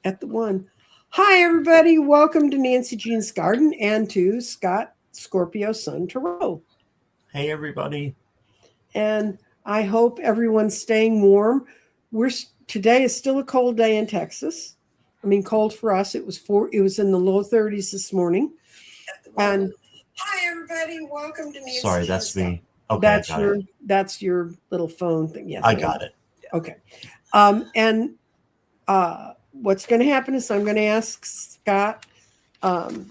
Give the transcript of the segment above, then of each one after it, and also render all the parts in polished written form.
at the one. Hi, everybody. Welcome to Nancy Jean's Garden and to Scott Scorpio Sun Tarot. Hey, everybody. And I hope everyone's staying warm. Today is still a cold day in Texas. I mean, cold for us. It was in the low 30s this morning. And hi, everybody. Welcome to Nancy. Sorry, that's me. Okay, that's your little phone thing. Yes, I got it. Okay. What's going to happen is I'm going to ask Scott 20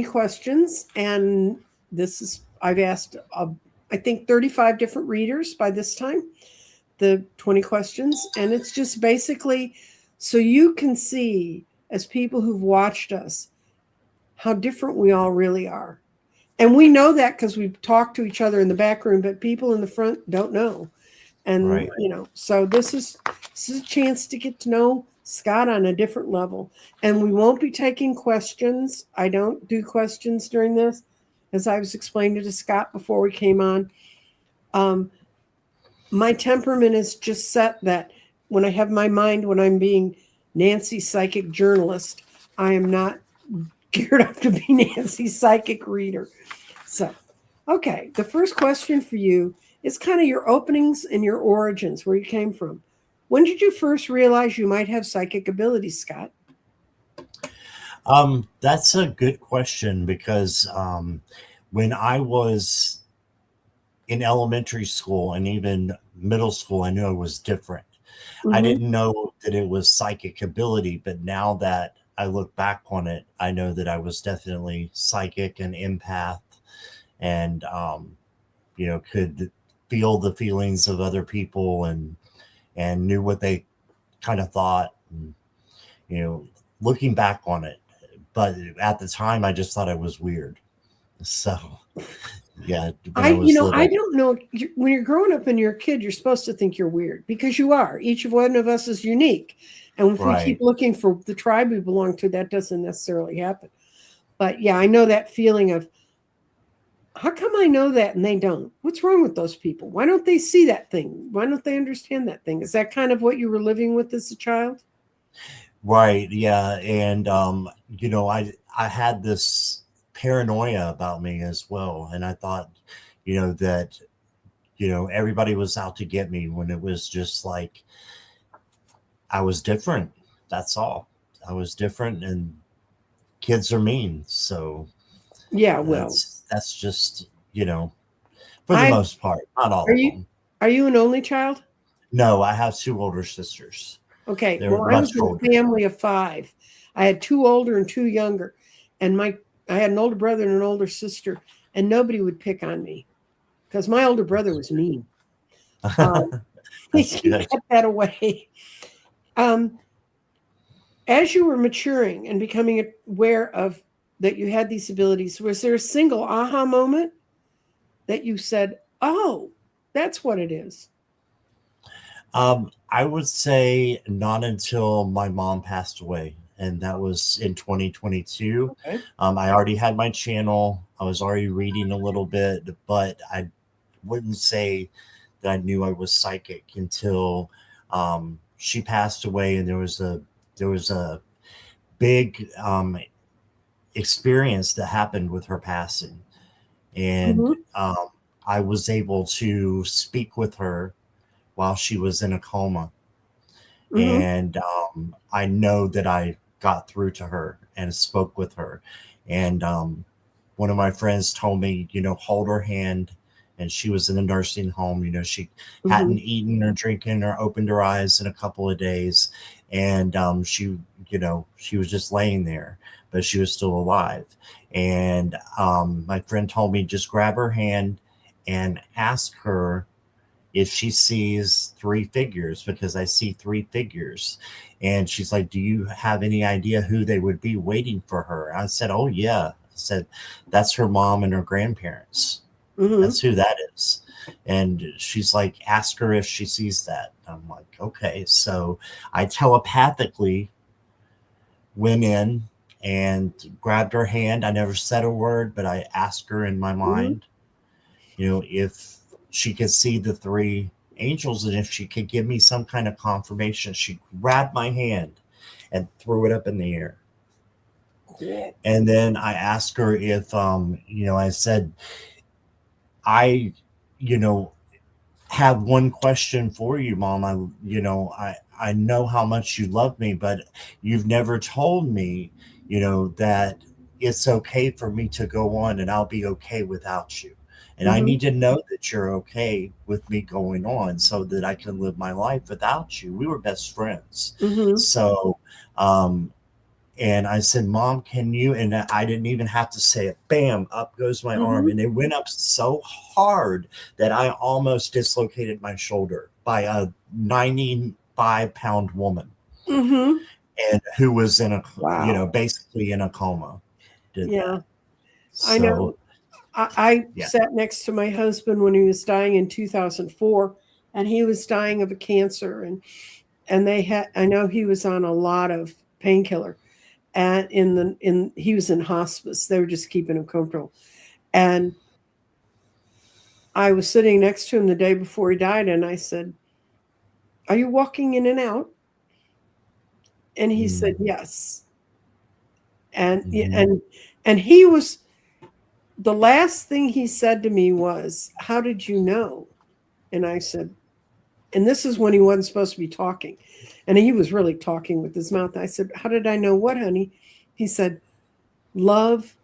questions, and I've asked I think 35 different readers by this time, the 20 questions, and it's just basically so you can see, as people who've watched us, how different we all really are. And we know that because we've talked to each other in the back room, but people in the front don't know. And, right. So this is a chance to get to know Scott on a different level. And we won't be taking questions. I don't do questions during this, as I was explaining to Scott before we came on. My temperament is just set that when I have my mind, when I'm being Nancy psychic journalist, I am not geared up to be Nancy psychic reader. So, okay, the first question for you is kind of your openings and your origins, where you came from. When did you first realize you might have psychic abilities, Scott? That's a good question because when I was in elementary school and even middle school, I knew it was different. Mm-hmm. I didn't know that it was psychic ability, but now that I look back on it, I know that I was definitely psychic and empath and, could feel the feelings of other people and knew what they kind of thought, and, looking back on it. But at the time, I just thought I was weird. So, yeah. I don't know. When you're growing up and you're a kid, you're supposed to think you're weird because you are. Each one of us is unique. And if we keep looking for the tribe we belong to, that doesn't necessarily happen. But yeah, I know that feeling of, how come I know that and they don't? What's wrong with those people? Why don't they see that thing? Why don't they understand that thing? Is that kind of what you were living with as a child? Right. Yeah. And, I had this paranoia about me as well. And I thought, that, everybody was out to get me when it was just like, I was different. That's all. I was different and kids are mean. So yeah, well, that's just, for the most part, not all of them. Are you an only child? No, I have two older sisters. Okay. Well, I was in a family of 5. I had 2 older and 2 younger. And I had an older brother and an older sister, and nobody would pick on me because my older brother was mean. He kept that away. As you were maturing and becoming aware of that you had these abilities, was there a single aha moment that you said, oh, that's what it is? I would say not until my mom passed away, and that was in 2022. Okay. I already had my channel. I was already reading a little bit, but I wouldn't say that I knew I was psychic until she passed away, and there was a big experience that happened with her passing, and I was able to speak with her while she was in a coma. And I know that I got through to her and spoke with her. And one of my friends told me, hold her hand. And she was in a nursing home. She hadn't eaten or drinking or opened her eyes in a couple of days. And she was just laying there, but she was still alive. And my friend told me, just grab her hand and ask her if she sees 3 figures, because I see 3 figures. And she's like, do you have any idea who they would be waiting for her? I said, oh yeah. I said, that's her mom and her grandparents. That's who that is. And she's like, ask her if she sees that. I'm like, okay. So I telepathically went in and grabbed her hand. I never said a word, but I asked her in my mind, if she could see the 3 angels, and if she could give me some kind of confirmation. She grabbed my hand and threw it up in the air. Cool. And then I asked her if, I said, I, have one question for you, Mom. I know how much you love me, but you've never told me, that it's okay for me to go on and I'll be okay without you. And I need to know that you're okay with me going on so that I can live my life without you. We were best friends. So, and I said, Mom, can you? And I didn't even have to say it. Bam, up goes my arm. And it went up so hard that I almost dislocated my shoulder by a 95-pound woman. And who was in a, basically in a coma. Did that. So, I know. I sat next to my husband when he was dying in 2004, and he was dying of a cancer. And I know he was on a lot of painkiller. And he was in hospice. They were just keeping him comfortable. And I was sitting next to him the day before he died, and I said, "Are you walking in and out?" And he said, "Yes." And he was, the last thing he said to me was, "How did you know?" And I said, and this is when he wasn't supposed to be talking. And he was really talking with his mouth. I said, "How did I know what, honey?" He said, "Love,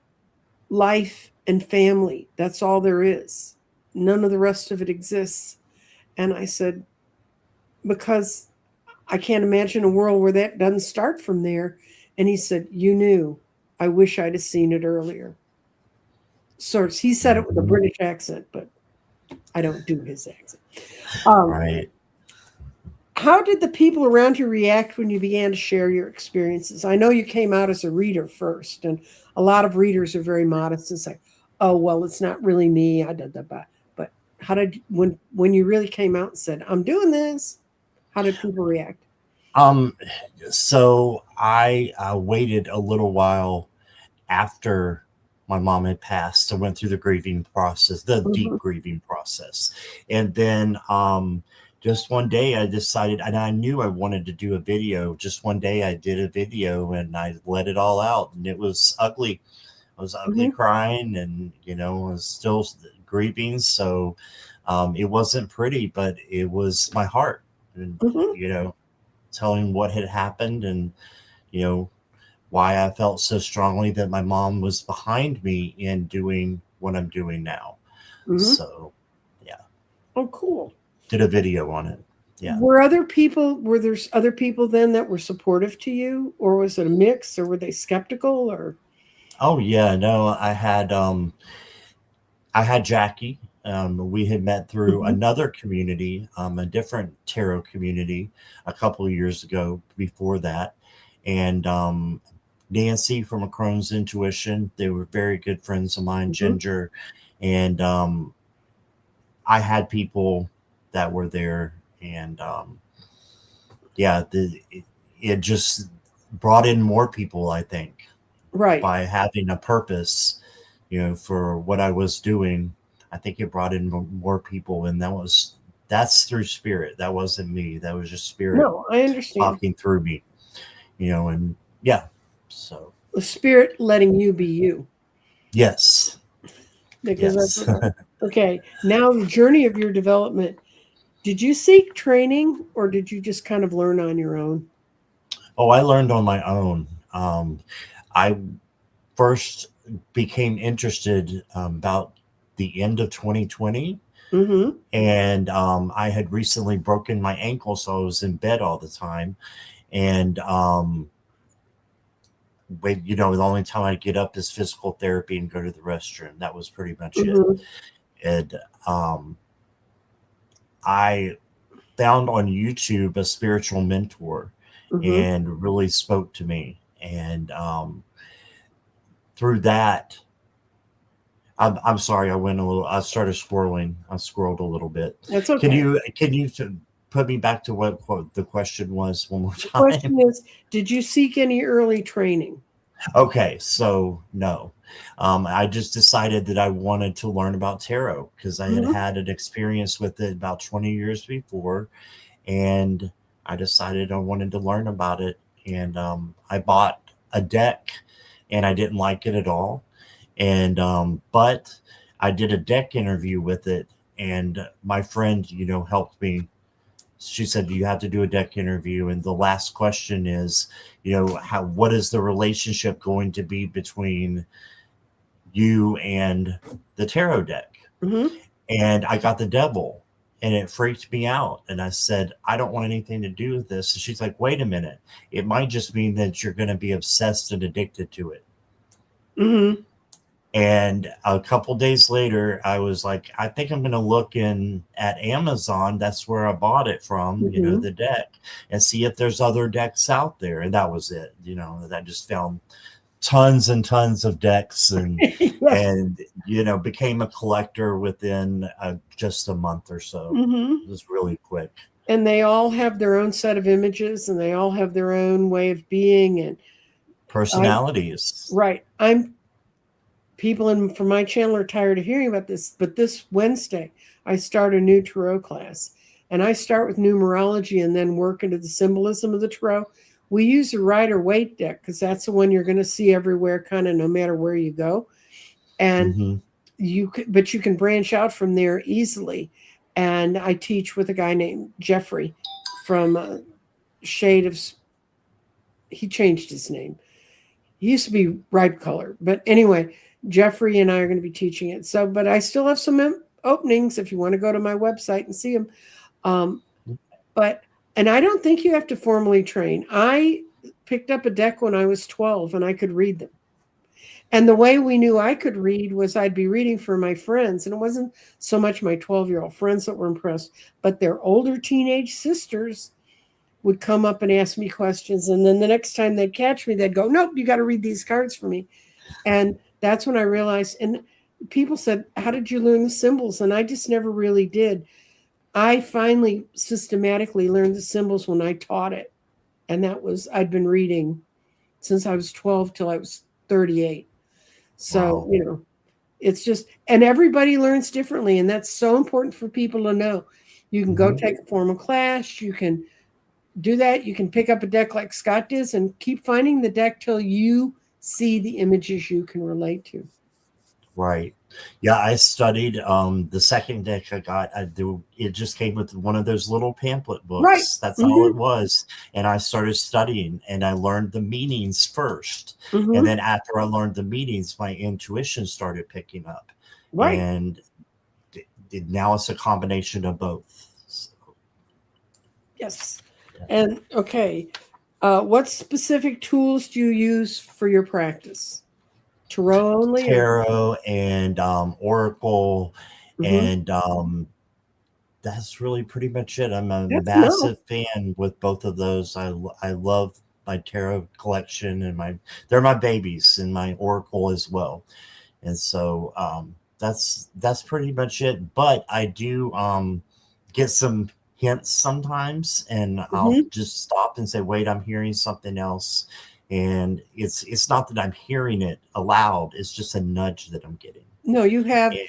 life, and family. That's all there is. None of the rest of it exists." And I said, "Because I can't imagine a world where that doesn't start from there." And he said, "You knew. I wish I'd have seen it earlier." So he said it with a British accent, but I don't do his accent. Right. How did the people around you react when you began to share your experiences? I know you came out as a reader first, and a lot of readers are very modest and say, "Oh, well, it's not really me." But how did, when you really came out and said, "I'm doing this," how did people react? So I waited a little while after my mom had passed. I went through the grieving process, the deep grieving process. And then just one day I decided, and I knew I wanted to do a video. Just one day I did a video and I let it all out, and it was ugly. I was ugly crying, and, I was still grieving. So it wasn't pretty, but it was my heart. And, telling what had happened, and, why I felt so strongly that my mom was behind me in doing what I'm doing now. So, yeah. Oh, cool. Did a video on it. Yeah. Were there other people then that were supportive to you, or was it a mix, or were they skeptical, or? Oh yeah, no, I had Jackie. We had met through another community, a different tarot community a couple of years ago before that. And Nancy from A Crone's Intuition. They were very good friends of mine, Ginger. And I had people that were there. And it just brought in more people, I think. Right. By having a purpose, for what I was doing. I think it brought in more people, and that's through spirit. That wasn't me. That was just spirit. No, I understand. Talking through me, and yeah. So the spirit letting you be you. Yes. Because okay. Now the journey of your development. Did you seek training, or did you just kind of learn on your own? Oh, I learned on my own. I first became interested about the end of 2020. And I had recently broken my ankle, so I was in bed all the time. And the only time I get up is physical therapy and go to the restroom. That was pretty much it. And I found on YouTube a spiritual mentor and really spoke to me. And through that, I'm sorry, I started scrolling. I scrolled a little bit. That's okay. Can you put me back to what the question was one more time? The question is, did you seek any early training? Okay, so no. I just decided that I wanted to learn about tarot because I had Hmm. had an experience with it about 20 years before, and I decided I wanted to learn about it. And I bought a deck, and I didn't like it at all. And but I did a deck interview with it, and my friend, helped me. She said you have to do a deck interview, and the last question is, what is the relationship going to be between you and the tarot deck? Hmm. And I got the devil, and it freaked me out, and I said, I don't want anything to do with this. And she's like, wait a minute, it might just mean that you're going to be obsessed and addicted to it. Hmm. And a couple days later, I was like, I think I'm going to look in at Amazon. That's where I bought it from, Hmm. the deck, and see if there's other decks out there. And that was it. I just found tons and tons of decks, and Yes. and became a collector within just a month or so. Hmm. It was really quick. And they all have their own set of images, and they all have their own way of being. And I, Personalities. right, I'm people in from my channel are tired of hearing about this, but this Wednesday I start a new tarot class, and I start with numerology and then work into the symbolism of the tarot. We use a Rider Waite deck because that's the one you're going to see everywhere, kind of no matter where you go. And Hmm. but you can branch out from there easily. And I teach with a guy named Jeffrey from Shade of. He changed his name. He used to be Ripe Color, but anyway, Jeffrey and I are going to be teaching it. So, but I still have some openings if you want to go to my website and see them. Um, but and I don't think you have to formally train. I picked up a deck when I was 12 and I could read them. And the way we knew I could read was I'd be reading for my friends. And it wasn't so much my 12-year-old friends that were impressed, but their older teenage sisters would come up and ask me questions. And then the next time they'd catch me, they'd go, nope, you got to read these cards for me. And that's when I realized, and people said, how did you learn the symbols? And I just never really did. I finally systematically learned the symbols when I taught it. And that was, I'd been reading since I was 12 till I was 38. So, Wow. it's just, and everybody learns differently. And that's so important for people to know. You can go Hmm. take a formal class, you can do that. You can pick up a deck like Scott does and keep finding the deck till you see the images you can relate to. Right. Yeah, I studied the second deck I got. It just came with one of those little pamphlet Right. books. That's all it Hmm. was. And I started studying, and I learned the meanings first. And Hmm. then after I learned the meanings, my intuition started picking up. Right. And now it's a combination of both. So, Yes. yeah. And okay, what specific tools do you use for your practice? Tarot only, or? Tarot and Oracle, Hmm. and that's really pretty much it. I'm a That's enough. massive fan with both of those. I love my tarot collection, and they're my babies, and my oracle as well. And so that's pretty much it. But I do get some hints sometimes, and I'll Hmm. just stop and say, "Wait, I'm hearing something else." And it's not that I'm hearing it aloud; it's just a nudge that I'm getting. No, you have And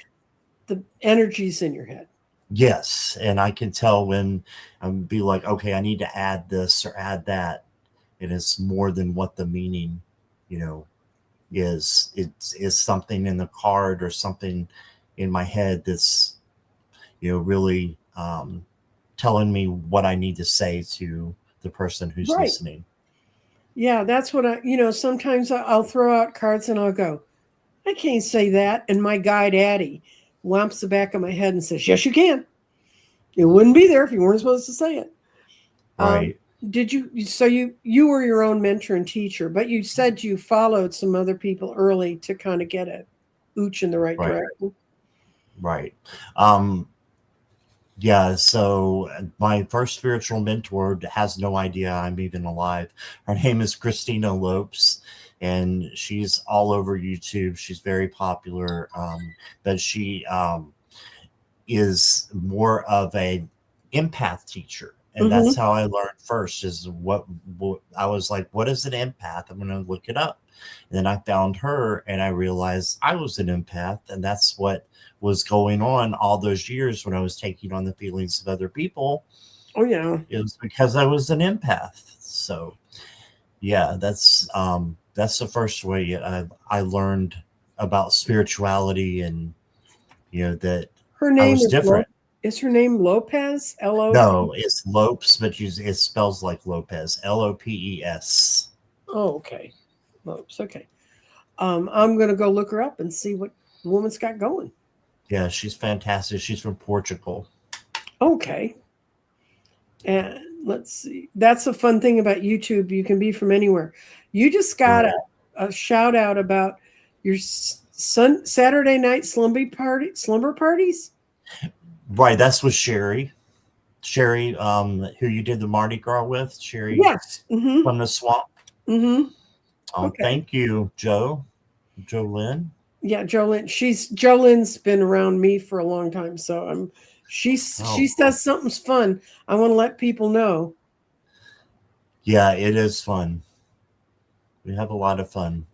the energies in your head. yes, and I can tell when I'm be like, okay, I need to add this or add that, and it's more than what the meaning, you know, is. It's something in the card or something in my head that's really telling me what I need to say to the person who's Right. listening. Yeah, that's what sometimes I'll throw out cards and I'll go, I can't say that. And my guide, Addie, whomps the back of my head and says, yes, you can. It wouldn't be there if you weren't supposed to say it. Um, Right. did you, so you were your own mentor and teacher, but you said you followed some other people early to kind of get a ooch in the right Right. direction. Right. Um, Yeah, so my first spiritual mentor has no idea I'm even alive. Her name is Christina Lopes, and she's all over YouTube. She's very popular, but she is more of a empath teacher, And that's how I learned first is what I was like, what is an empath? I'm going to look it up. And then I found her and I realized I was an empath. And that's what was going on all those years when I was taking on the feelings of other people. Oh, yeah. It was because I was an empath. So, yeah, that's the first way I learned about spirituality and, that Her I name was different. is her name Lopez? L-O? No, it's Lopes, but it spells like Lopez. Lopes. Oh, okay. Lopes. Okay. I'm going to go look her up and see what the woman's got going. Yeah, she's fantastic. She's from Portugal. Okay. And let's see. That's a fun thing about YouTube. You can be from anywhere. You just got a shout out about your Saturday night slumber parties. Right, that's with Sherry. Sherry, who you did the Mardi Gras with. Sherry Yes. Mm-hmm. from the swamp. Mm-hmm. Oh, Okay. Thank you, Jolynn. Yeah, Jolynn's been around me for a long time, so she does something fun. I want to let people know. Yeah, it is fun. We have a lot of fun,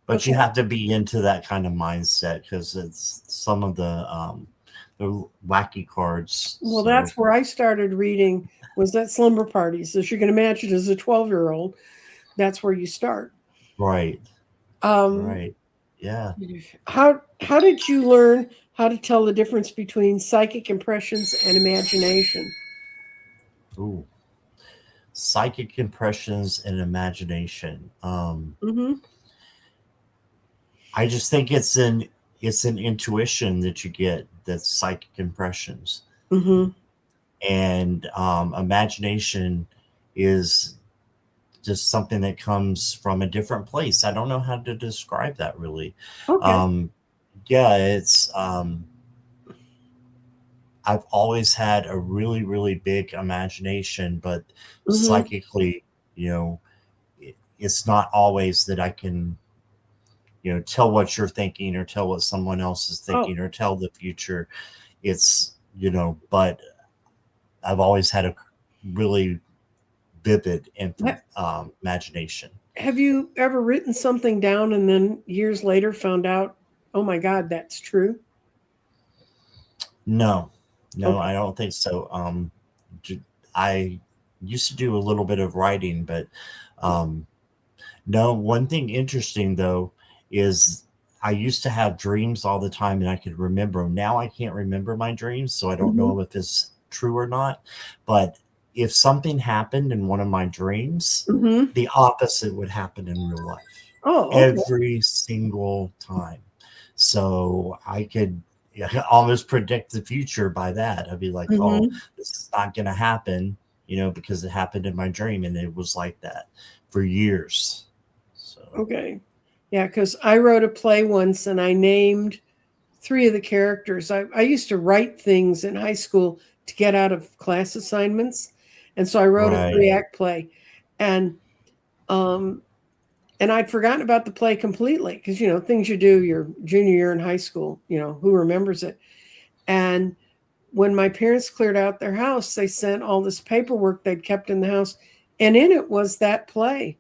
but you have to be into that kind of mindset because it's some of the wacky cards. Well, that's where I started reading, was at slumber parties. As you can imagine, as a 12-year-old, that's where you start. Right. Right. Yeah. How did you learn how to tell the difference between psychic impressions and imagination? Ooh. Psychic impressions and imagination. I just think it's an intuition that you get that's psychic impressions. And imagination is just something that comes from a different place. I don't know how to describe that really. Okay. Yeah, it's I've always had a really, really big imagination, but psychically, it's not always that I can, tell what you're thinking or tell what someone else is thinking or tell the future. It's, but I've always had a really vivid imagination. Have you ever written something down and then years later found out, oh my God, that's true? No, I don't think so. I used to do a little bit of writing, but no. One thing interesting though is I used to have dreams all the time and I could remember them. Now I can't remember my dreams, so I don't know if it's true or not. But if something happened in one of my dreams, the opposite would happen in real life. Every single time. So I could almost predict the future by that. I'd be like, oh, this is not going to happen, because it happened in my dream. And it was like that for years. So. Okay. Yeah, because I wrote a play once and I named 3 of the characters. I used to write things in high school to get out of class assignments. And so I wrote a 3-act play. And I'd forgotten about the play completely because, things you do your junior year in high school, who remembers it? And when my parents cleared out their house, they sent all this paperwork they'd kept in the house. And in it was that play.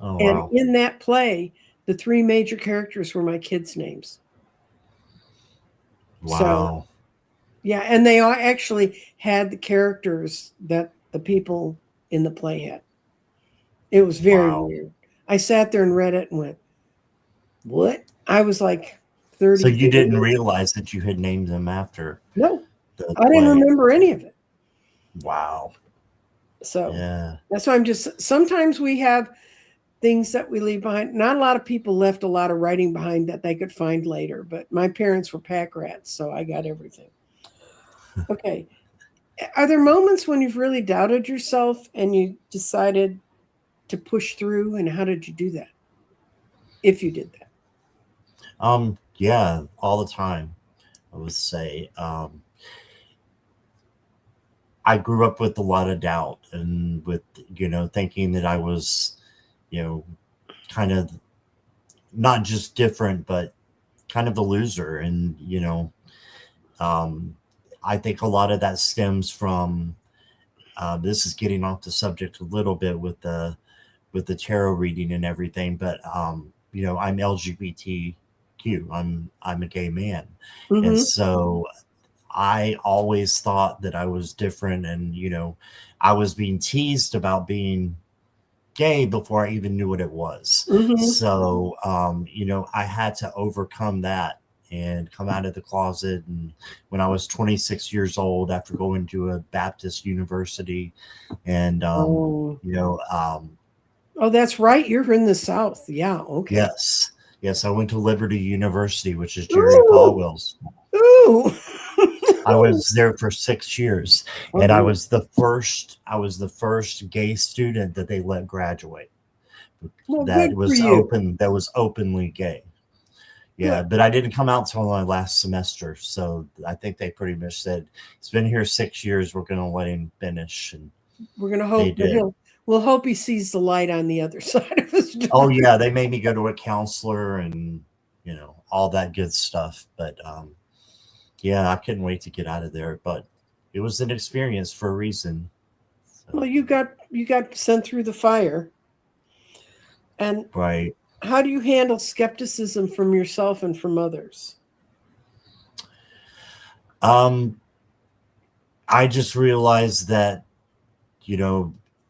Oh, and wow. in that play, the 3 major characters were my kids' names. Wow. So, yeah, and they all actually had the characters that the people in the play had. It was very weird. I sat there and read it and went, what? I was like 30. So you didn't realize that you had named them after? No, I didn't remember any of it. Wow. So yeah, that's why sometimes we have things that we leave behind. Not a lot of people left a lot of writing behind that they could find later, but my parents were pack rats, so I got everything. Okay. Are there moments when you've really doubted yourself and you decided to push through, and how did you do that? If you did that? Yeah, all the time. I would say I grew up with a lot of doubt and with thinking that I was kind of not just different but kind of a loser. And I think a lot of that stems from this is getting off the subject a little bit with the tarot reading and everything, but I'm LGBTQ. I'm a gay man, and so I always thought that I was different, and I was being teased about being gay before I even knew what it was. So I had to overcome that and come out of the closet. And when I was 26 years old, after going to a Baptist university, and Oh, that's right. You're in the South. Yeah. Okay. yes, I went to Liberty University, which is Jerry Ooh. Falwell's. Ooh. I was there for 6 years, and Okay. I was the first gay student that they let graduate. Well, That good for was you. openly gay. Yeah, Good. but I didn't come out till my last semester, so I think they pretty much said he's been here 6 years. We're going to let him finish, and We're gonna they hope that did. we'll hope he sees the light on the other side of his door. Oh yeah, they made me go to a counselor and all that good stuff. But yeah, I couldn't wait to get out of there. But it was an experience for a reason. So, Well, you got sent through the fire. And right. how do you handle skepticism from yourself and from others? I just realized that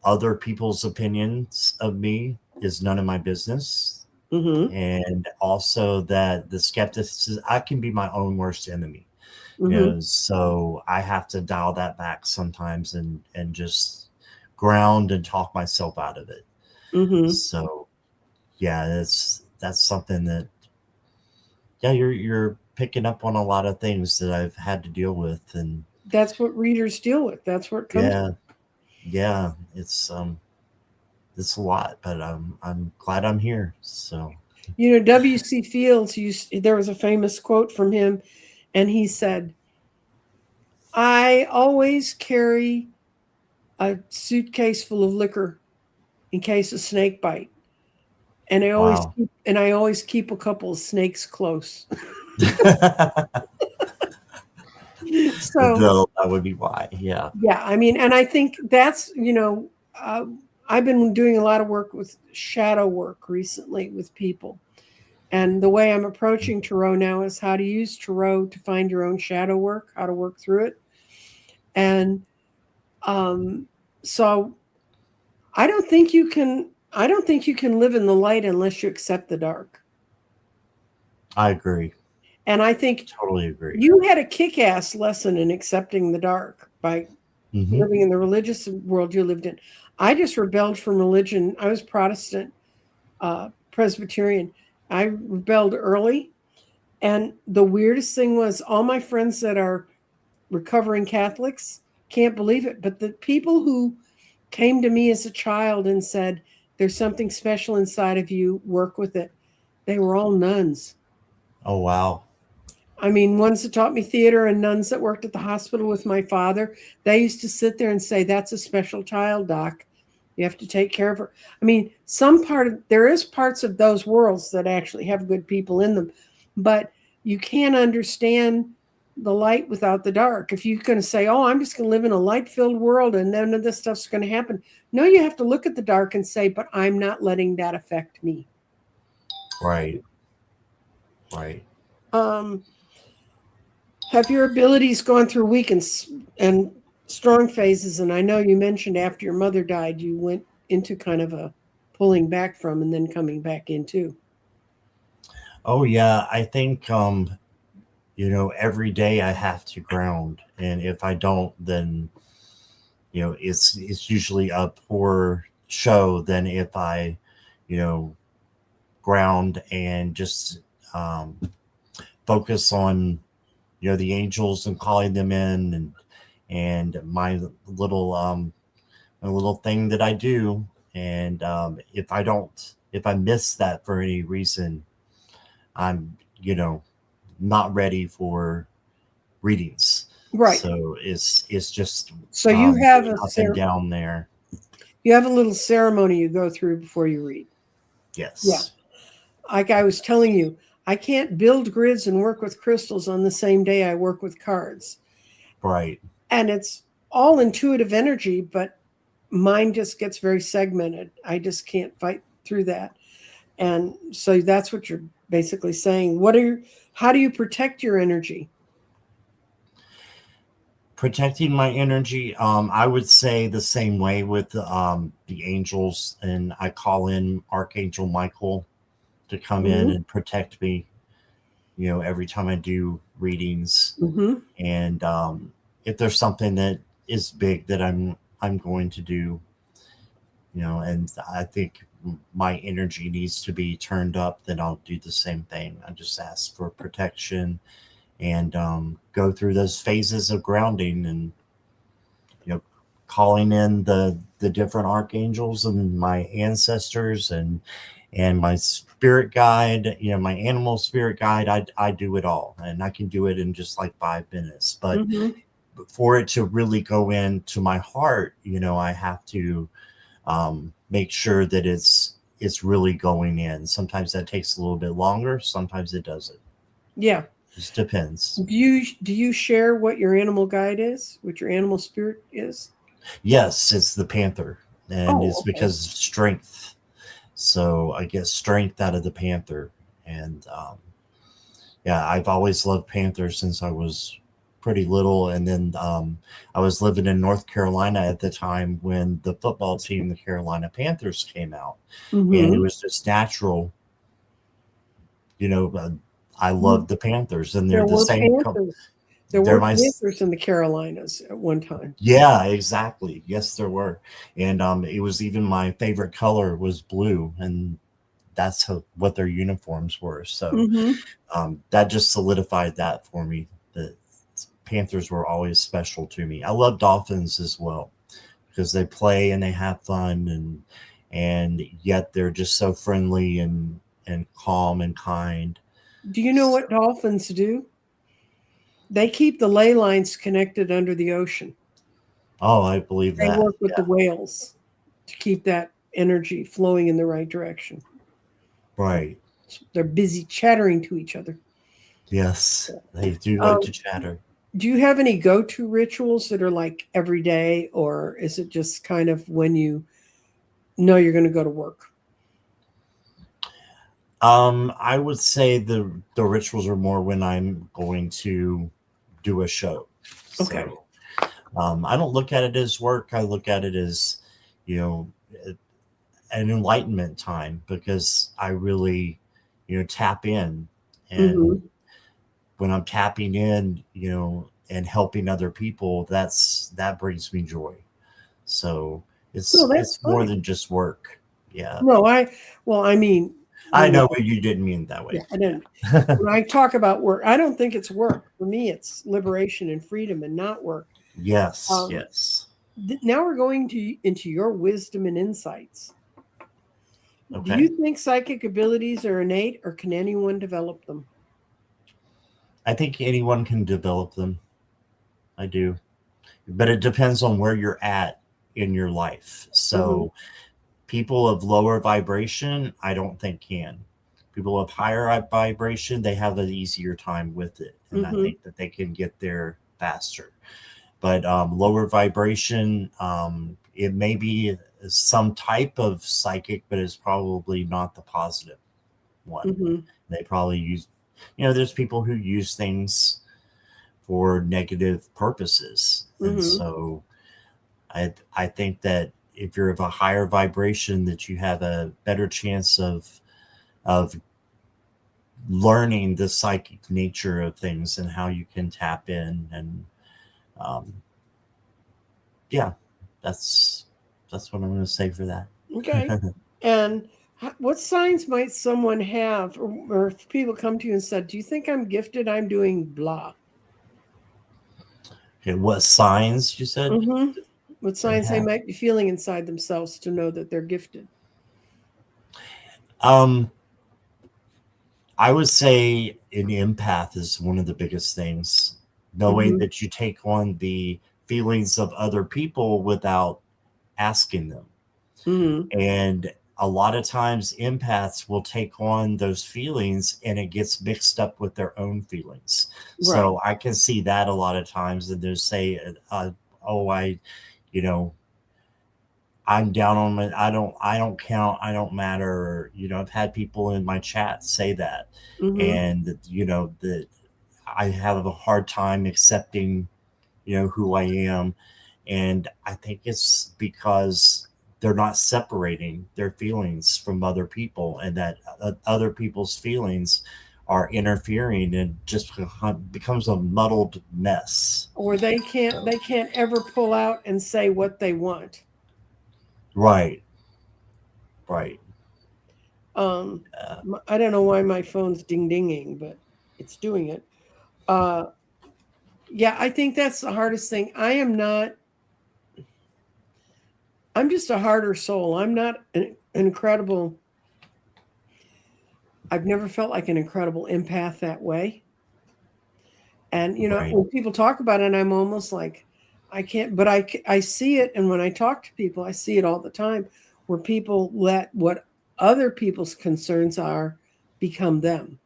other people's opinions of me is none of my business. And also that the skepticism, I can be my own worst enemy. So I have to dial that back sometimes and just ground and talk myself out of it. So yeah, that's something that you're picking up on a lot of things that I've had to deal with. And That's what readers deal with. That's where it comes from. yeah, it's a lot, but I'm glad I'm here. So W.C. Fields there was a famous quote from him, and he said, I always carry a suitcase full of liquor in case of snake bite. And wow. I always keep a couple of snakes close. So Though that would be why. Yeah. yeah, I mean, and I think that's I've been doing a lot of work with shadow work recently with people. And the way I'm approaching tarot now is how to use tarot to find your own shadow work, how to work through it. And so I don't think you can live in the light unless you accept the dark. I agree. And I think Totally agree. you had a kick-ass lesson in accepting the dark by living in the religious world you lived in. I just rebelled from religion. I was Protestant, Presbyterian. I rebelled early. And the weirdest thing was all my friends that are recovering Catholics can't believe it. But the people who came to me as a child and said, there's something special inside of you, work with it, they were all nuns. Oh, wow. I mean, ones that taught me theater and nuns that worked at the hospital with my father, they used to sit there and say, that's a special child, Doc. You have to take care of her. I mean, there is parts of those worlds that actually have good people in them, but you can't understand the light without the dark. If you're going to say, oh, I'm just going to live in a light-filled world and none of this stuff's going to happen. No, you have to look at the dark and say, but I'm not letting that affect me. Right. Have your abilities gone through weak and strong phases? And I know you mentioned after your mother died, you went into kind of a pulling back from and then coming back into. Oh yeah, I think every day I have to ground, and if I don't, then it's usually a poor show than if I ground and just focus on the angels and calling them in, and my little thing that I do. And if I miss that for any reason, I'm not ready for readings. Right. So it's just so you have up and down there. You have a little ceremony you go through before you read. Yes. Yeah. Like I was telling you, I can't build grids and work with crystals on the same day I work with cards. Right. And it's all intuitive energy, but mine just gets very segmented. I just can't fight through that. And so that's what you're basically saying. How do you protect your energy? Protecting my energy, I would say the same way with the angels, and I call in Archangel Michael to come in and protect me, every time I do readings. And if there's something that is big that I'm going to do, and I think my energy needs to be turned up, then I'll do the same thing. I just ask for protection and go through those phases of grounding, and calling in the different archangels and my ancestors and my spirit guide, my animal spirit guide. I do it all, and I can do it in just like 5 minutes. But for it to really go into my heart, I have to make sure that it's really going in. Sometimes that takes a little bit longer, sometimes it doesn't. Yeah. Just depends. Do you share what your animal guide is, what your animal spirit is? Yes, it's the panther, and it's because of strength. So I get strength out of the panther. And yeah, I've always loved panthers since I was pretty little. And then I was living in North Carolina at the time when the football team, the Carolina Panthers, came out. And it was just natural. I love the Panthers, and they're the same. There were Panthers in the Carolinas at one time. Yeah, exactly. Yes, there were. And it was even my favorite color was blue, and that's what their uniforms were. So that just solidified that for me. The Panthers were always special to me. I love Dolphins as well, because they play and they have fun, and yet they're just so friendly and calm and kind. Do you know what dolphins do? They keep the ley lines connected under the ocean. Oh, I believe that. They work with the whales to keep that energy flowing in the right direction. Right. They're busy chattering to each other. Yes, they do like to chatter. Do you have any go-to rituals that are like every day, or is it just kind of when you know you're going to go to work? I would say the rituals are more when I'm going to do a show. Okay. So, I don't look at it as work. I look at it as, an enlightenment time, because I really, tap in. And when I'm tapping in, and helping other people, that brings me joy. So it's more than just work. Yeah. No, I mean, I know, but you didn't mean it that way. Yeah, I didn't. When I talk about work, I don't think it's work. For me, it's liberation and freedom and not work. Yes, yes. Now we're going into your wisdom and insights. Okay. Do you think psychic abilities are innate, or can anyone develop them? I think anyone can develop them. I do. But it depends on where you're at in your life. So people of lower vibration, I don't think can. People of higher vibration, they have an easier time with it. And I think that they can get there faster. But lower vibration, it may be some type of psychic, but it's probably not the positive one. They probably use, there's people who use things for negative purposes. And so I think that if you're of a higher vibration, that you have a better chance of learning the psychic nature of things and how you can tap in. And yeah, that's what I'm going to say for that. Okay. And what signs might someone have, or if people come to you and said, do you think I'm gifted? I'm doing blah. Okay, what signs you said? What signs they might be feeling inside themselves to know that they're gifted? I would say an empath is one of the biggest things. Knowing that you take on the feelings of other people without asking them. And a lot of times empaths will take on those feelings and it gets mixed up with their own feelings. Right. So I can see that a lot of times. And there's say oh, you know, I'm down on my, I don't count, I don't matter. Or, I've had people in my chat say that, Mm-hmm. and that I have a hard time accepting, who I am. And I think it's because they're not separating their feelings from other people, and that other people's feelings are interfering, and just becomes a muddled mess. Or they can't ever pull out and say what they want. Right, right. Um, Uh, I don't know why my phone's ding dinging, but it's doing it. Uh, yeah, I think that's the hardest thing. I'm just a harder soul. I'm not an incredible, I've never felt like an incredible empath that way. And, right. when people talk about it, I'm almost like, I can't, but I see it. And when I talk to people, I see it all the time where people let what other people's concerns are become them,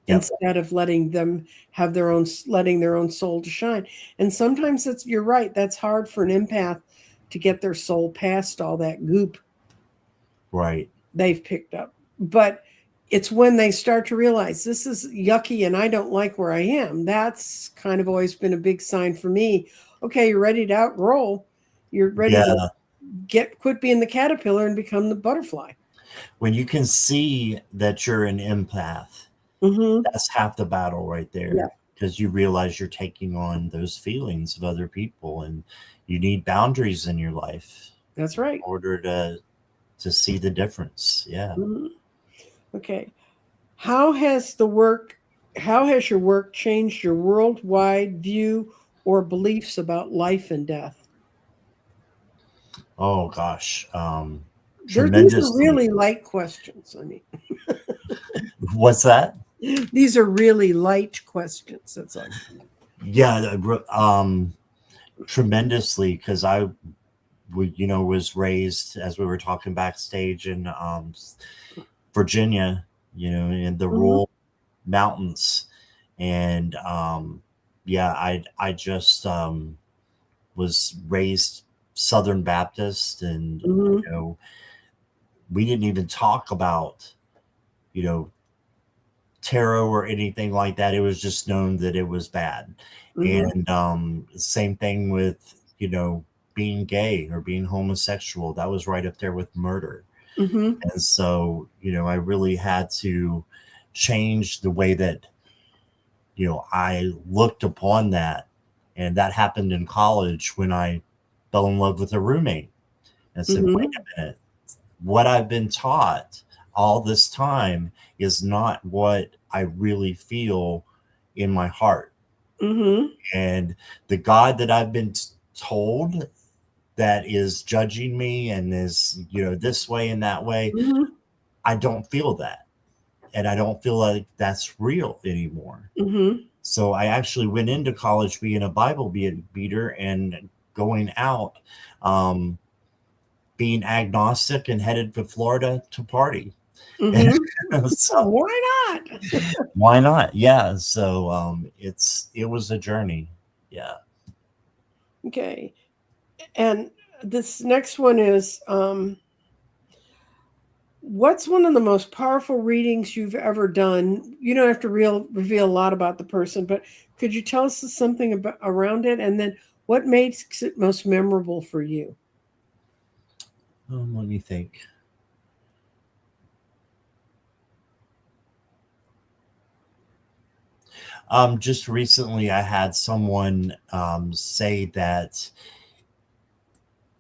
Yep. instead of letting them have letting their own soul to shine. And sometimes you're right. That's hard for an empath to get their soul past all that goop Right. they've picked up. But it's when they start to realize this is yucky and I don't like where I am. That's kind of always been a big sign for me. Okay, you're ready to outroll. You're ready to Yeah. quit being the caterpillar and become the butterfly. When you can see that you're an empath, Mm-hmm. that's half the battle right Yeah, there, because you realize you're taking on those feelings of other people, and you need boundaries in your life that's in right. order to see the difference. Yeah. Mhm. Okay. How has how has your work changed your worldwide view or beliefs about life and death? Oh gosh. These are Tremendously. really light questions. I mean, What's that? these are really light questions. That's all. Yeah. Tremendously, because was raised, as we were talking backstage, in Virginia, in the Mm-hmm. rural mountains. And yeah, I just was raised Southern Baptist, and Mm-hmm. we didn't even talk about you know tarot or anything like that. It was just known that it was bad. Mm-hmm. And same thing with being gay or being homosexual. That was right up there with murder. Mm-hmm. And so I really had to change the way that I looked upon that. And that happened in college when I fell in love with a roommate. And I said, wait Mm-hmm. a minute, what I've been taught all this time is not what I really feel in my heart. Mm-hmm. And the God that I've been told that is judging me and is, this way and that way, Mm-hmm. I don't feel that. And I don't feel like that's real anymore. Mm-hmm. So I actually went into college being a Bible beater and going out, um, being agnostic, and headed to Florida to party. Mm-hmm. So Why not? why not? Yeah. So it was a journey. Yeah. Okay. And this next one is what's one of the most powerful readings you've ever done? You don't have to reveal a lot about the person, but could you tell us something about around it? And then what makes it most memorable for you? Let me think. Just recently, I had someone say that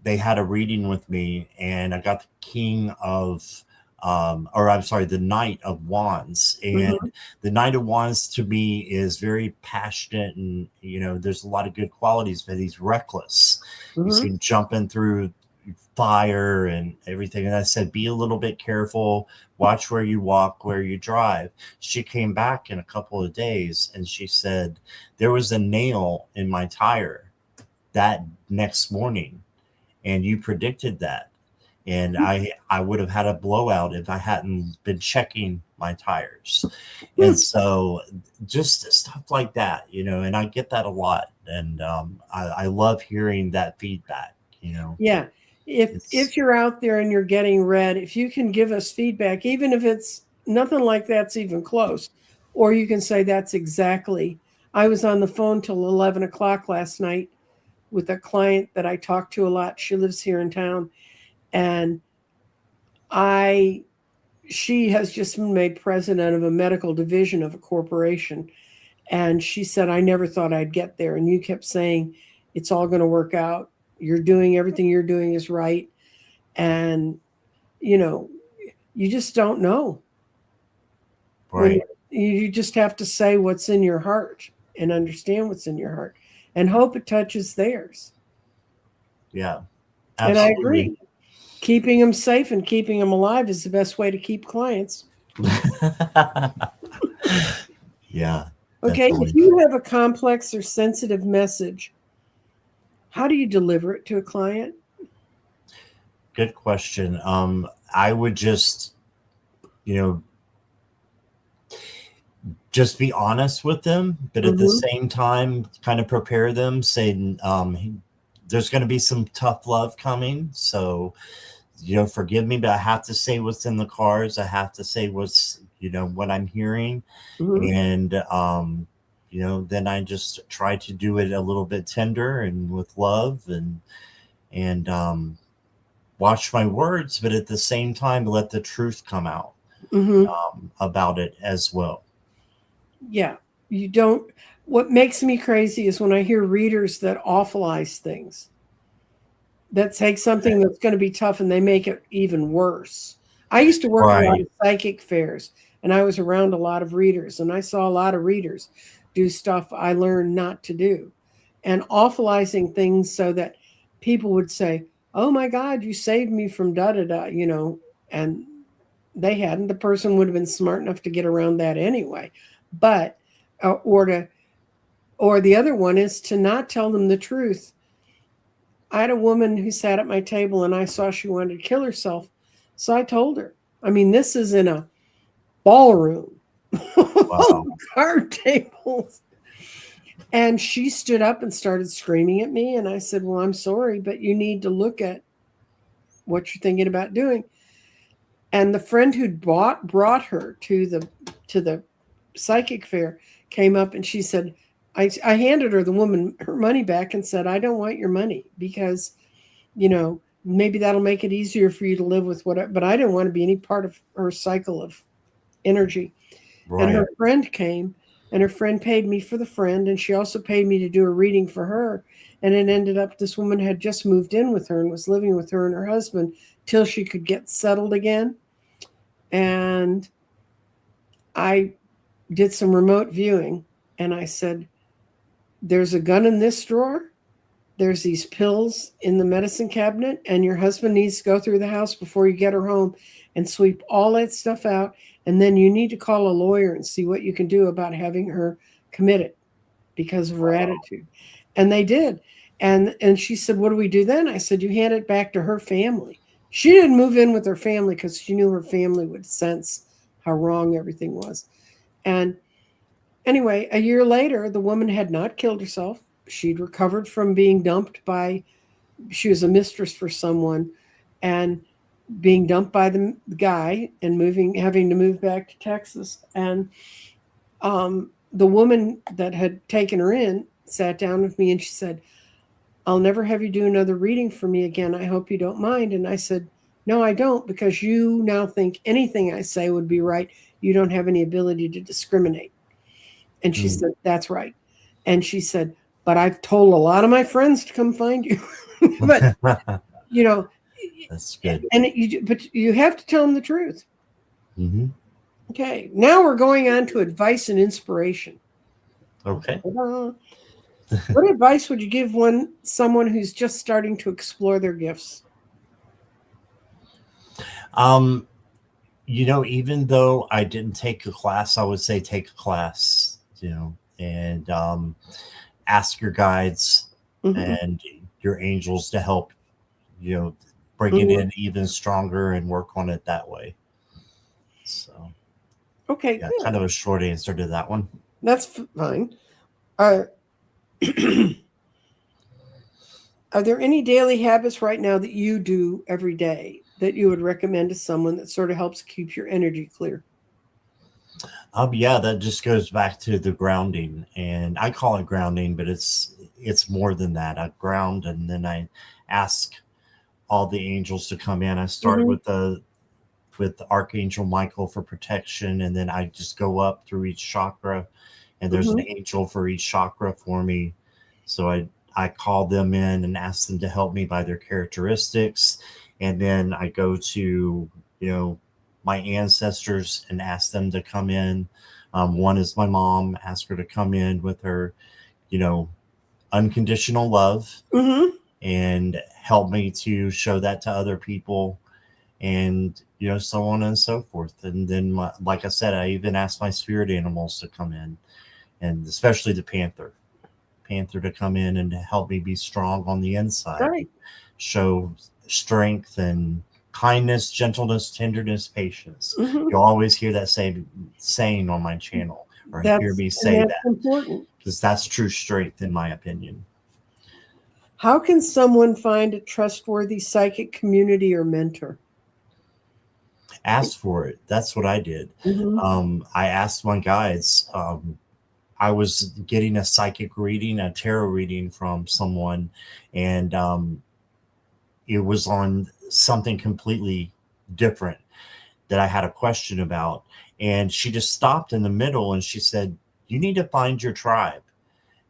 they had a reading with me, and I got the King of, or I'm sorry, the Knight of Wands. And Mm-hmm. the Knight of Wands to me is very passionate, and there's a lot of good qualities, but he's reckless. You see Mm-hmm. him jumping through fire and everything. And I said, be a little bit careful, watch where you walk, where you drive. She came back in a couple of days and she said, there was a nail in my tire that next morning, and you predicted that. and I would have had a blowout if I hadn't been checking my tires. And so just stuff like that, you know, and I get that a lot. And I love hearing that feedback, you know. Yeah. If you're out there and you're getting read, if you can give us feedback, even if it's nothing like that's even close, or you can say that's exactly. I was on the phone till 11 o'clock last night with a client that I talk to a lot. She lives here in town, and she has just been made president of a medical division of a corporation. And she said, I never thought I'd get there. And you kept saying, it's all going to work out. You're doing everything you're doing is right. And, you know, you just don't know. Right. You just have to say what's in your heart and understand what's in your heart and hope it touches theirs. Yeah. Absolutely. And I agree. Keeping them safe and keeping them alive is the best way to keep clients. Yeah. Okay. Definitely. If you have a complex or sensitive message, how do you deliver it to a client? Good question. I would just, you know, just be honest with them, but at the same time, kind of prepare them, saying, there's going to be some tough love coming. So, you know, forgive me, but I have to say what's in the cards. I have to say what's, you know, what I'm hearing. And, you know, then I just try to do it a little bit tender and with love and watch my words, but at the same time, let the truth come out about it as well. Yeah. You don't. What makes me crazy is when I hear readers that awfulize things, that take something that's going to be tough and they make it even worse. I used to work a lot of psychic fairs, and I was around a lot of readers, and I saw a lot of readers do stuff I learned not to do, and awfulizing things so that people would say, oh my God, you saved me from da da da, you know, and they hadn't. The person would have been smart enough to get around that anyway. But, or the other one is to not tell them the truth. I had a woman who sat at my table and I saw she wanted to kill herself. So I told her, I mean, this is in a ballroom, card tables. And she stood up and started screaming at me. And I said, well, I'm sorry, but you need to look at what you're thinking about doing. And the friend who'd brought her to the psychic fair came up and she said, I handed her, the woman, her money back and said, I don't want your money because, you know, maybe that'll make it easier for you to live with whatever, but I didn't want to be any part of her cycle of energy. And her friend came, and her friend paid me for the friend, and she also paid me to do a reading for her. And it ended up this woman had just moved in with her and was living with her and her husband till she could get settled again. And I did some remote viewing, and I said, there's a gun in this drawer. There's these pills in the medicine cabinet, and your husband needs to go through the house before you get her home and sweep all that stuff out. And then you need to call a lawyer and see what you can do about having her committed because of her attitude. And they did. And she said, what do we do then? I said, you hand it back to her family. She didn't move in with her family because she knew her family would sense how wrong everything was. And anyway, a year later, the woman had not killed herself. She'd recovered from being dumped she was a mistress for someone and being dumped by the guy and having to move back to Texas. And the woman that had taken her in sat down with me and she said, I'll never have you do another reading for me again. I hope you don't mind. And I said, no, I don't, because you now think anything I say would be right. You don't have any ability to discriminate. And she said, that's right. And she said, but I've told a lot of my friends to come find you. But, you know, that's good. But you have to tell them the truth. Okay. Now we're going on to advice and inspiration. Okay. What advice would you give someone who's just starting to explore their gifts? You know, even though I didn't take a class, I would say take a class, you know, and ask your guides and your angels to help, you know, bring it in even stronger and work on it that way. So, Okay, yeah, good. kind of a short answer to that one. That's fine. Are there any daily habits right now that you do every day that you would recommend to someone that sort of helps keep your energy clear? Yeah, that just goes back to the grounding, and I call it grounding, but it's more than that. I ground, and then I ask all the angels to come in. I start Mm-hmm. with Archangel Michael for protection, and then I just go up through each chakra, and there's an Mm-hmm. angel for each chakra for me. So I call them in and ask them to help me by their characteristics, and then I go to, you know, my ancestors and ask them to come in. One is my mom, ask her to come in with her, you know, unconditional love, Mm-hmm. and help me to show that to other people, and you know, so on and so forth. And then like I said, I even asked my spirit animals to come in, and especially the panther to come in and to help me be strong on the inside, Right. show strength and kindness, gentleness, tenderness, patience. Mm-hmm. You'll always hear that same saying on my channel, or hear me say That's that, important. because that's true strength in my opinion. How can someone find a trustworthy psychic community or mentor? Ask for it. That's what I did. Mm-hmm. I asked my guides. I was getting a psychic reading, a tarot reading from someone, and it was on something completely different that I had a question about. And she just stopped in the middle and she said, "You need to find your tribe."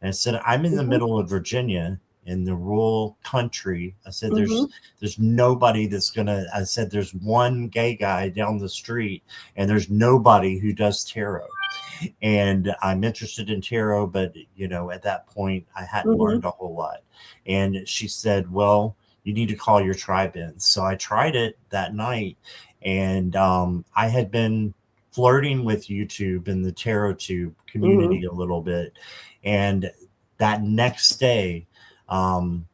And I said, "I'm in the Mm-hmm. middle of Virginia in the rural country." I said, Mm-hmm. there's nobody that's gonna, I said, "There's one gay guy down the street and there's nobody who does tarot. And I'm interested in tarot, but you know, at that point I hadn't Mm-hmm. learned a whole lot." And she said, "Well, you need to call your tribe in." So I tried it that night, and I had been flirting with YouTube and the tarot tube Mm-hmm. community a little bit, and that next day, um,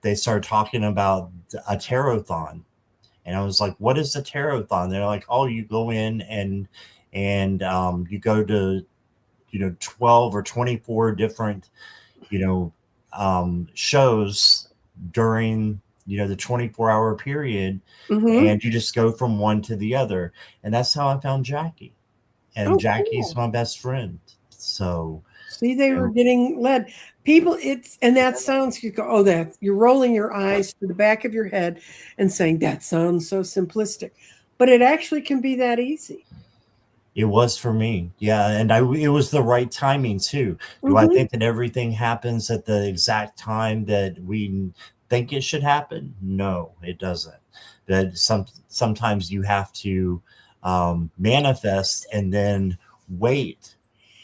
they started talking about a tarothon, and I was like, "What is a tarothon?" They're like, "Oh, you go in and you go to, you know, 12 or 24 different, you know, shows during, you know, the 24-hour period, Mm-hmm. and you just go from one to the other." And that's how I found Jackie, and Oh, Jackie's cool. my best friend. So, See, they you were know, getting led. People, it's, and that sounds, you go, oh, that, you're rolling your eyes to the back of your head and saying, that sounds so simplistic. But it actually can be that easy. it was for me. Yeah. And it was the right timing too. Do I Mm-hmm. think that everything happens at the exact time that we think it should happen? No, it doesn't. That sometimes you have to manifest and then wait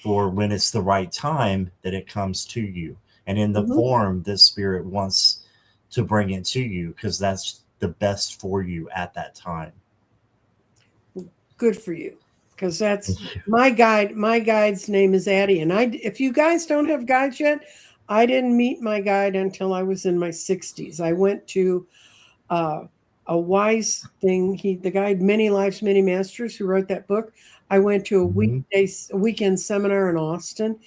for when it's the right time that it comes to you, and in the Mm-hmm. form that spirit wants to bring it to you, because that's the best for you at that time. Good for you. Because that's Thank you. my guide. My guide's name is Addie. And if you guys don't have guides yet, I didn't meet my guide until I was in my 60s. I went to uh, a wise thing. The guy had Many Lives, Many Masters, who wrote that book. I went to Mhm. a weekend seminar in Austin,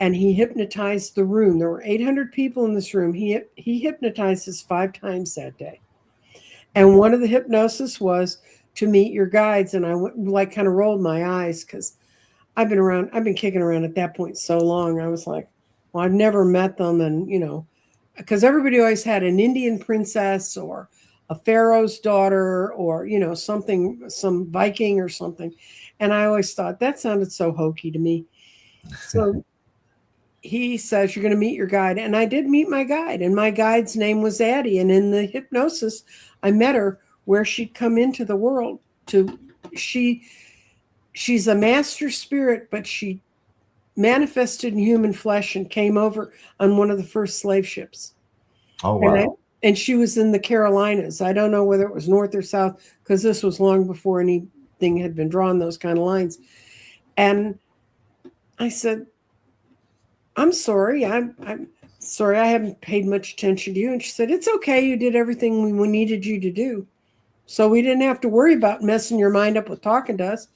and he hypnotized the room. There were 800 people in this room. He hypnotized us 5 times that day. And one of the hypnosis was to meet your guides. And I went, like, kind of rolled my eyes because I've been kicking around at that point so long. I was like, well, I've never met them. And, you know, because everybody always had an Indian princess or a pharaoh's daughter or, you know, something, some Viking or something. And I always thought that sounded so hokey to me. So he says, you're going to meet your guide. And I did meet my guide. And my guide's name was Addie. And in the hypnosis, I met her where she'd come into the world to, she's a master spirit, but she manifested in human flesh and came over on one of the first slave ships. Oh, And wow. and she was in the Carolinas. I don't know whether it was north or south because this was long before anything had been drawn those kind of lines. And I said, I'm sorry. I'm sorry, I haven't paid much attention to you. And she said, it's okay. You did everything we needed you to do. So we didn't have to worry about messing your mind up with talking to us.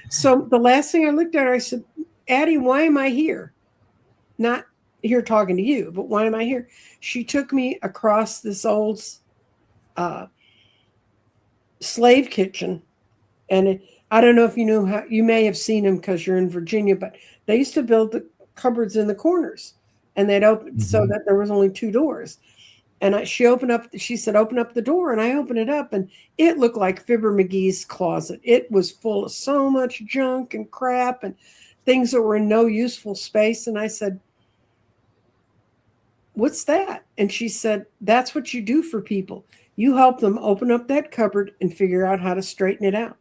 So the last thing I looked at her, I said, Addie, why am I here? Not here talking to you, but why am I here? She took me across this old slave kitchen. And I don't know if you know how, you may have seen them because you're in Virginia, but they used to build the cupboards in the corners, and they'd open so that there was only 2 doors. And she said, open up the door. And I opened it up, and it looked like Fibber McGee's closet. It was full of so much junk and crap and things that were in no useful space. And I said, what's that? And she said, that's what you do for people. You help them open up that cupboard and figure out how to straighten it out.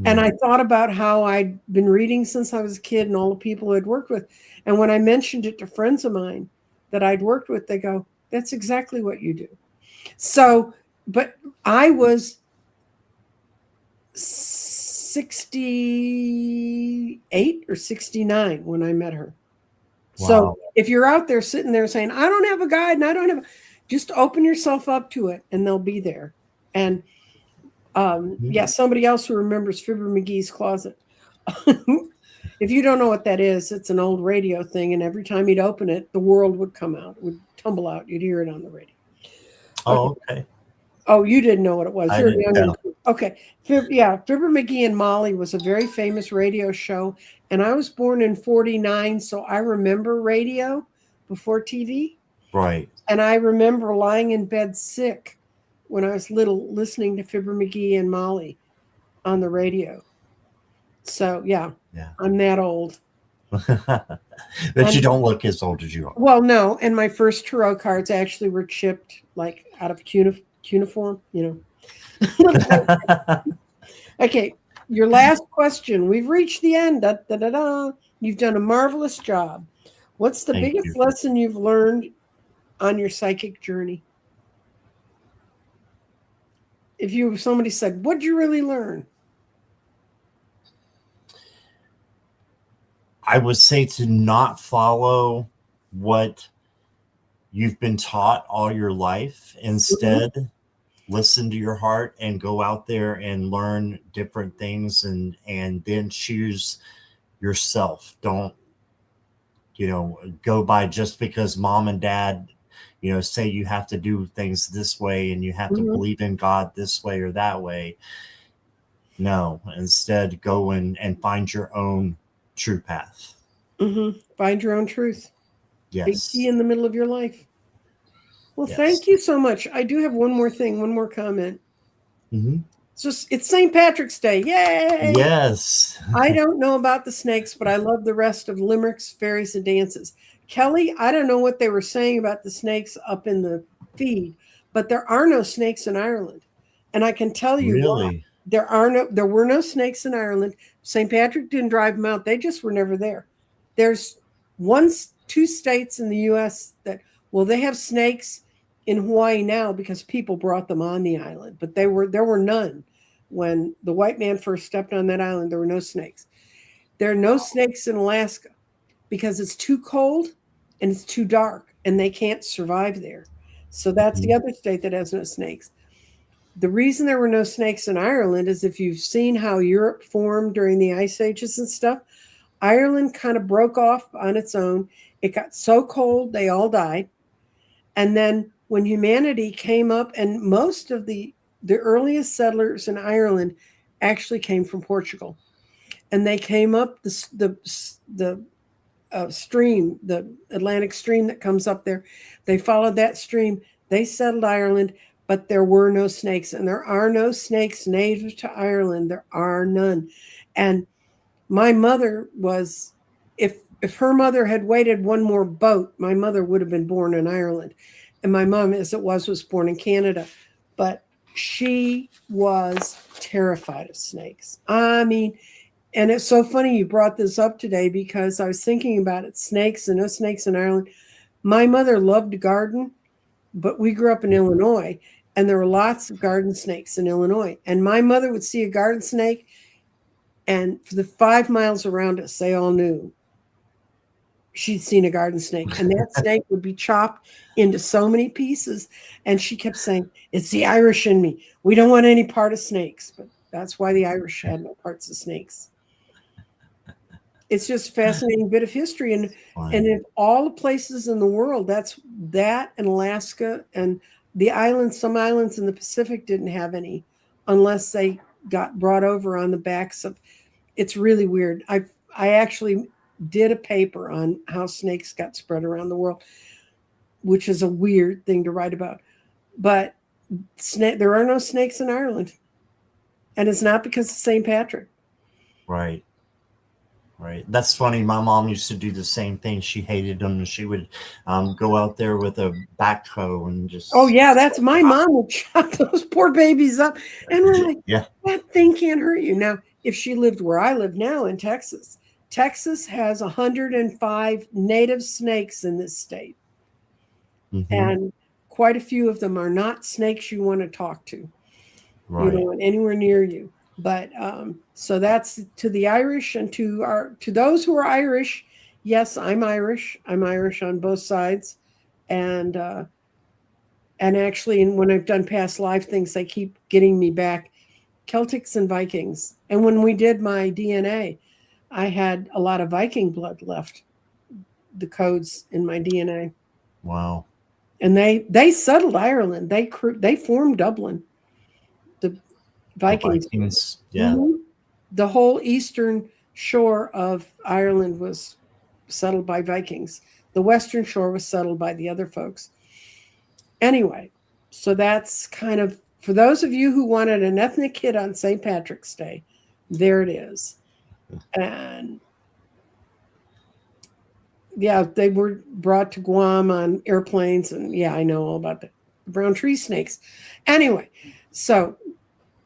And I thought about how I'd been reading since I was a kid and all the people I'd worked with. And when I mentioned it to friends of mine that I'd worked with, they go, that's exactly what you do. So, but I was 68 or 69 when I met her. Wow. So if you're out there sitting there saying, I don't have a guide and I don't have, just open yourself up to it and they'll be there. And yeah, somebody else who remembers Fibber McGee's closet. If you don't know what that is, it's an old radio thing. And every time you'd open it, the world would come out, it would tumble out. You'd hear it on the radio. Oh, okay. Oh, you didn't know what it was. You're young. Okay. Fibber McGee and Molly was a very famous radio show. And I was born in 49, so I remember radio before TV. Right. And I remember lying in bed sick when I was little, listening to Fibber McGee and Molly on the radio. So, yeah. I'm that old. But you don't look as old as you are. Well, no. And my first tarot cards actually were chipped, like out of cuneiform, you know. Okay. Your last question. We've reached the end. Da, da, da, da. You've done a marvelous job. What's the biggest lesson you've learned on your psychic journey? If somebody said, what'd you really learn? I would say to not follow what you've been taught all your life. Instead, listen to your heart and go out there and learn different things and then choose yourself. Don't, go by just because mom and dad, say you have to do things this way and you have to believe in God this way or that way. No, instead go and find your own true path. Find your own truth. Yes. Big key in the middle of your life. Well, thank you so much. I do have one more comment. It's St. Patrick's Day. Yay! Yes. I don't know about the snakes, but I love the rest of limericks, fairies, and dances. Kelly, I don't know what they were saying about the snakes up in the feed, but there are no snakes in Ireland. And I can tell you why. There were no snakes in Ireland. St. Patrick didn't drive them out. They just were never there. There's 2 states in the U.S. that, they have snakes in Hawaii now because people brought them on the island, but there were none. When the white man first stepped on that island, there were no snakes. There are no snakes in Alaska because it's too cold and it's too dark and they can't survive there. So that's the other state that has no snakes. The reason there were no snakes in Ireland is if you've seen how Europe formed during the ice ages and stuff, Ireland kind of broke off on its own. It got so cold, they all died. And then when humanity came up, and most of the earliest settlers in Ireland actually came from Portugal. And they came up the stream, the Atlantic stream that comes up there. They followed that stream. They settled Ireland. But there were no snakes, and there are no snakes native to Ireland. There are none. And my mother was, if her mother had waited one more boat, my mother would have been born in Ireland. And my mom, as it was born in Canada. But she was terrified of snakes. I mean, and it's so funny you brought this up today because I was thinking about it, snakes and no snakes in Ireland. My mother loved to garden, but we grew up in Illinois. And there were lots of garden snakes in Illinois. And my mother would see a garden snake, and for the 5 miles around us, they all knew she'd seen a garden snake, and that snake would be chopped into so many pieces. And she kept saying, "It's the Irish in me. We don't want any part of snakes." But that's why the Irish had no parts of snakes. It's just a fascinating bit of history. And in all the places in the world, that's that and Alaska and the islands, some islands in the Pacific didn't have any unless they got brought over on the backs of, it's really weird. I actually did a paper on how snakes got spread around the world, which is a weird thing to write about. But there are no snakes in Ireland. And it's not because of St. Patrick. Right. Right. That's funny. My mom used to do the same thing. She hated them, and she would go out there with a backhoe and just. Oh, yeah. That's my mom would chop those poor babies up. And we're like, yeah, that thing can't hurt you. Now, if she lived where I live now in Texas, Texas has 105 native snakes in this state. Mm-hmm. And quite a few of them are not snakes you want to talk to. Right. You don't want anywhere near you. But so that's to the Irish, and to those who are Irish. Yes, I'm Irish. I'm Irish on both sides, and actually, when I've done past life things, they keep getting me back. Celtics and Vikings, and when we did my DNA, I had a lot of Viking blood left. The codes in my DNA. Wow. And they settled Ireland. They formed Dublin. The Vikings. Yeah. Mm-hmm. The whole eastern shore of Ireland was settled by Vikings. The western shore was settled by the other folks. Anyway, so that's kind of, for those of you who wanted an ethnic hit on St. Patrick's Day, there it is. And yeah, they were brought to Guam on airplanes. And yeah, I know all about the brown tree snakes. Anyway, so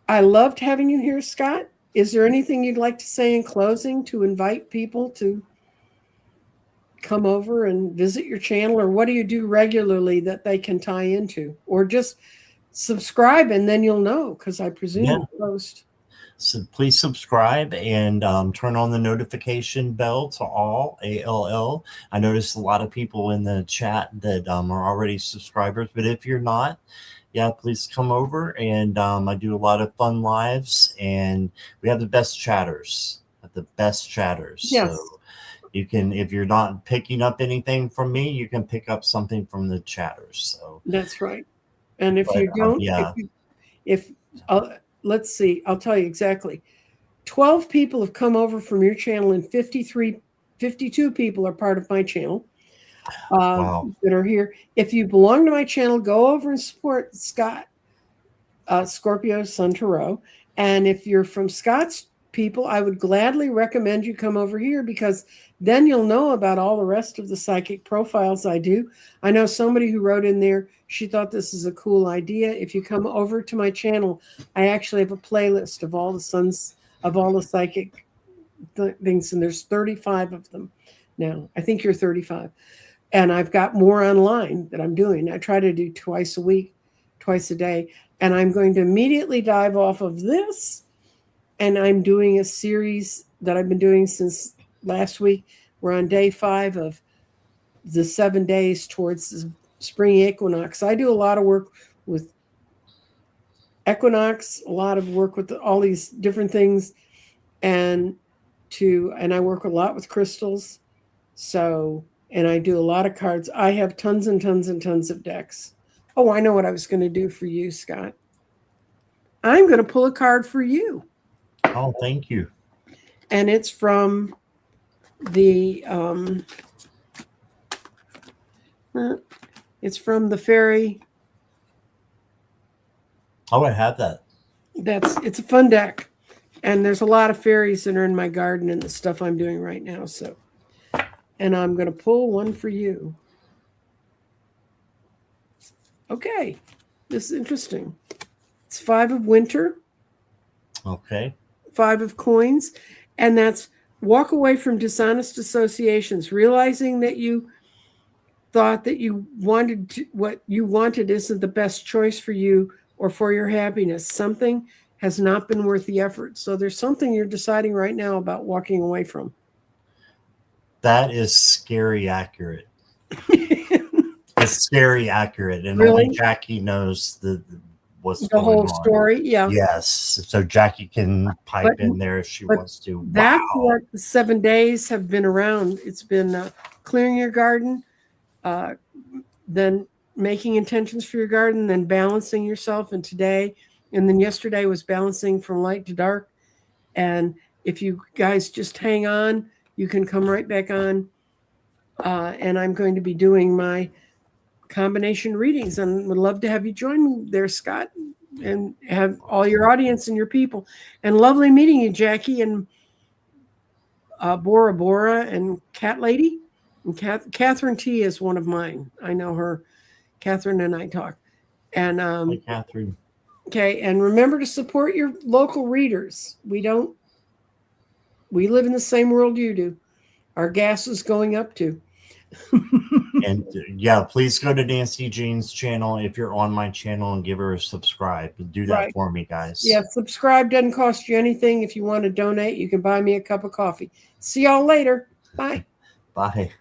I loved having you here, Scott. Is there anything you'd like to say in closing to invite people to come over and visit your channel? Or what do you do regularly that they can tie into? Or just subscribe and then you'll know, because I presume you post. So please subscribe and turn on the notification bell to all, ALL. I noticed a lot of people in the chat that are already subscribers, but if you're not, please come over. And I do a lot of fun lives, and we have the best chatters. Yes. So you can, if you're not picking up anything from me, you can pick up something from the chatters. So that's right. And if you don't, let's see, I'll tell you exactly. 12 people have come over from your channel, and 52 people are part of my channel. That are here. If you belong to my channel, go over and support Scott, Scorpio Sun Tarot. And if you're from Scott's people, I would gladly recommend you come over here, because then you'll know about all the rest of the psychic profiles I do. I know somebody who wrote in there, she thought this is a cool idea. If you come over to my channel, I actually have a playlist of all the psychic things, and there's 35 of them now. I think you're 35. And I've got more online that I'm doing. I try to do twice a week, twice a day. And I'm going to immediately dive off of this. And I'm doing a series that I've been doing since last week. We're on day 5 of the 7 days towards the spring equinox. I do a lot of work with equinox, a lot of work with all these different things. And I work a lot with crystals. So, and I do a lot of cards. I have tons and tons and tons of decks. Oh, I know what I was going to do for you, Scott. I'm going to pull a card for you. Oh, thank you. And it's from the fairy. Oh, I have that. It's a fun deck. And there's a lot of fairies that are in my garden and the stuff I'm doing right now. So, and I'm going to pull one for you. Okay. This is interesting. It's 5 of winter. Okay. 5 of coins. And that's walk away from dishonest associations, realizing that you thought that what you wanted isn't the best choice for you or for your happiness. Something has not been worth the effort. So there's something you're deciding right now about walking away from. That is scary accurate. It's scary accurate, and Really? only Jackie knows what's The going whole on. story. Yeah. Yes, so Jackie can pipe in there if she wants to. That's Wow. what the 7 days have been around. It's been clearing your garden, then making intentions for your garden, then balancing yourself. And today, and then yesterday was balancing from light to dark. And if you guys just hang on, you can come right back on. And I'm going to be doing my combination readings, and would love to have you join me there, Scott, and have all your audience and your people. And lovely meeting you, Jackie, and Bora Bora, and Cat Lady. And Catherine T is one of mine. I know her. Catherine and I talk. And Hi, Catherine. okay, and remember to support your local readers. We live in the same world you do. Our gas is going up too. And yeah, please go to Nancy Jean's channel if you're on my channel and give her a subscribe. Do that for me, guys. Yeah, subscribe doesn't cost you anything. If you want to donate, you can buy me a cup of coffee. See y'all later. Bye. Bye.